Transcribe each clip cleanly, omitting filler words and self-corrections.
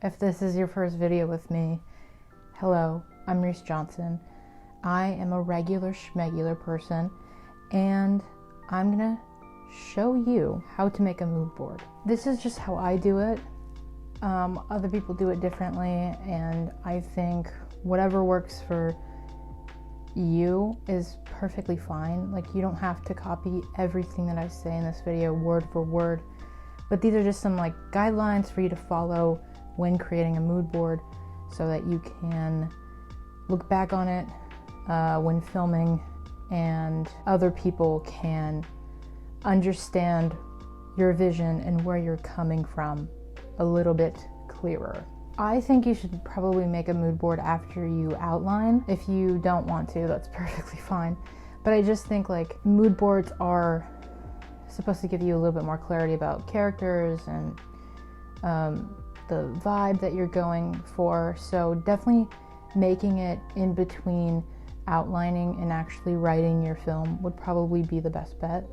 If this is your first video with me, hello, I'm Reese Johnson. I am a regular schmegular person, and I'm gonna show you how to make a mood board. This is just how I do it. Other people do it differently, and I think whatever works for you is perfectly fine. Like, you don't have to copy everything that I say in this video word for word, but these are just some like guidelines for you to follow when creating a mood board so that you can look back on it when filming, and other people can understand your vision and where you're coming from a little bit clearer. I think you should probably make a mood board after you outline. If you don't want to, that's perfectly fine. But I just think like mood boards are supposed to give you a little bit more clarity about characters and the vibe that you're going for. So definitely making it in between outlining and actually writing your film would probably be the best bet.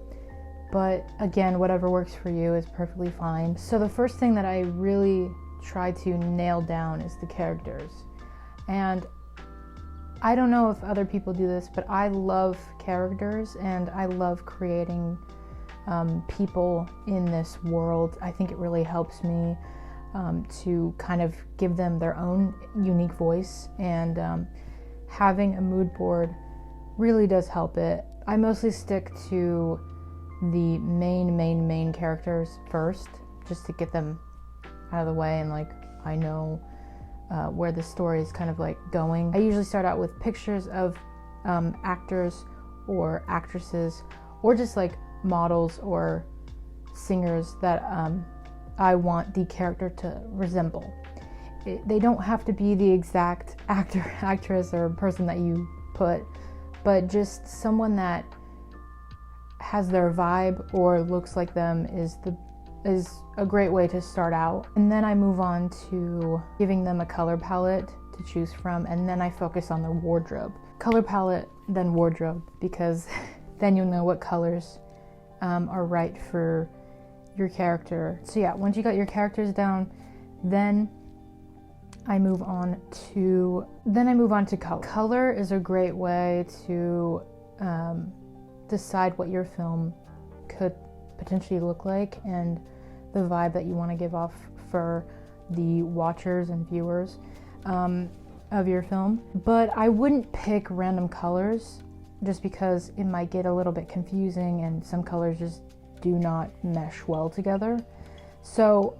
But again, whatever works for you is perfectly fine. So the first thing that I really try to nail down is the characters. And I don't know if other people do this, but I love characters and I love creating people in this world. I think it really helps me to kind of give them their own unique voice, and having a mood board really does help it. I mostly stick to the main characters first, just to get them out of the way, and like I know where the story is kind of like going. I usually start out with pictures of actors or actresses, or just like models or singers that I want the character to resemble. They don't have to be the exact actor, actress, or person that you put, but just someone that has their vibe or looks like them is a great way to start out. And then I move on to giving them a color palette to choose from, and then I focus on their wardrobe. Color palette, then wardrobe, because then you'll know what colors are right for your character. So yeah, once you got your characters down, then I move on to color. Color is a great way to decide what your film could potentially look like and the vibe that you want to give off for the watchers and viewers of your film. But I wouldn't pick random colors just because it might get a little bit confusing and some colors just do not mesh well together. So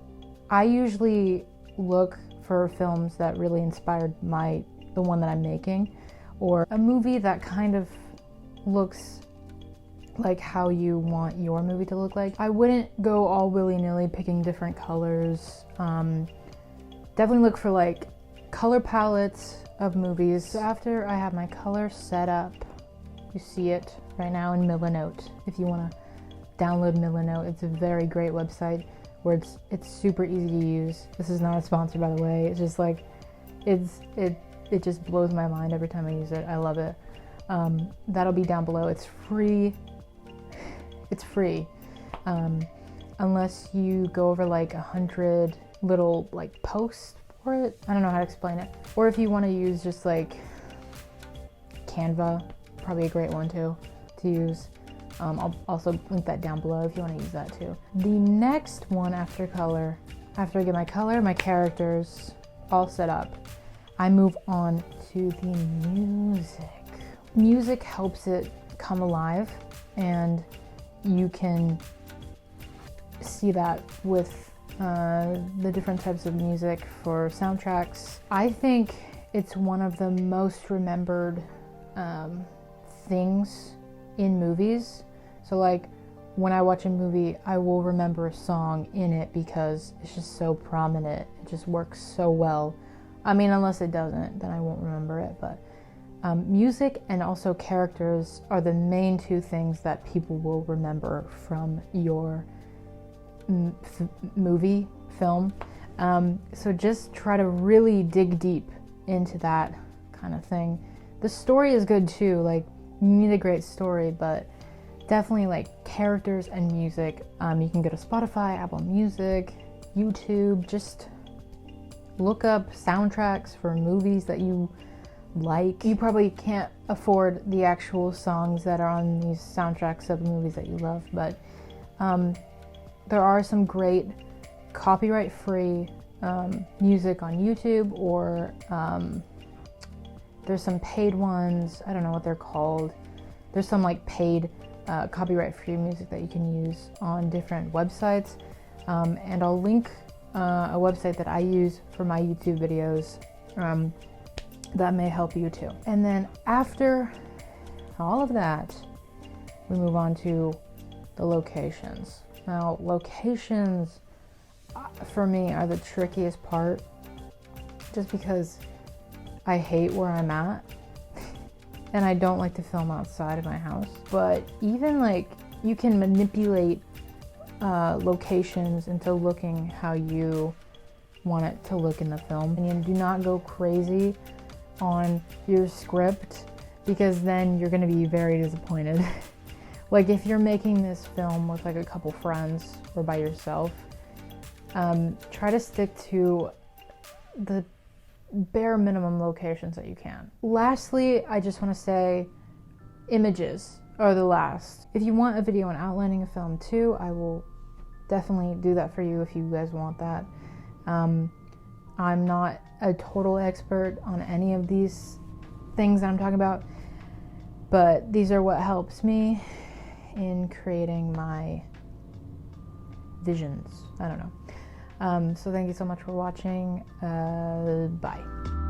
I usually look for films that really inspired the one that I'm making, or a movie that kind of looks like how you want your movie to look like. I wouldn't go all willy-nilly picking different colors. Definitely look for like color palettes of movies. So after I have my color set up, you see it right now in milanote. If you want to download milanote, it's a very great website where it's super easy to use. This is not a sponsor, by the way. It's just like it just blows my mind every time I use it. I love it. That'll be down below. It's free. It's free, unless you go over like 100 little like posts for it. I don't know how to explain it. Or if you want to use just like Canva, probably a great one too to use. I'll also link that down below if you want to use that too. The next one after color, after I get my color, my characters all set up, I move on to the music. Music helps it come alive, and you can see that with the different types of music for soundtracks. I think it's one of the most remembered things in movies. So like when I watch a movie, I will remember a song in it because it's just so prominent. It just works so well. I mean, unless it doesn't, then I won't remember it. But music and also characters are the main two things that people will remember from your movie, film. So just try to really dig deep into that kind of thing. The story is good too. Like, you need a great story, but definitely like characters and music. You can go to Spotify, Apple Music, YouTube, just look up soundtracks for movies that you like. You probably can't afford the actual songs that are on these soundtracks of the movies that you love, but there are some great copyright-free music on YouTube, or there's some paid ones. I don't know what they're called. There's some like paid copyright-free music that you can use on different websites, and I'll link a website that I use for my YouTube videos that may help you too. And then after all of that, we move on to the locations. Now, locations for me are the trickiest part, just because I hate where I'm at and I don't like to film outside of my house. But even like, you can manipulate locations into looking how you want it to look in the film. And do not go crazy on your script, because then you're going to be very disappointed. Like, if you're making this film with like a couple friends or by yourself, try to stick to the bare minimum locations that you can. Lastly, I just want to say images are the last. If you want a video on outlining a film too, I will definitely do that for you if you guys want that. I'm not a total expert on any of these things that I'm talking about, but these are what helps me in creating my visions. I don't know. So thank you so much for watching. Bye.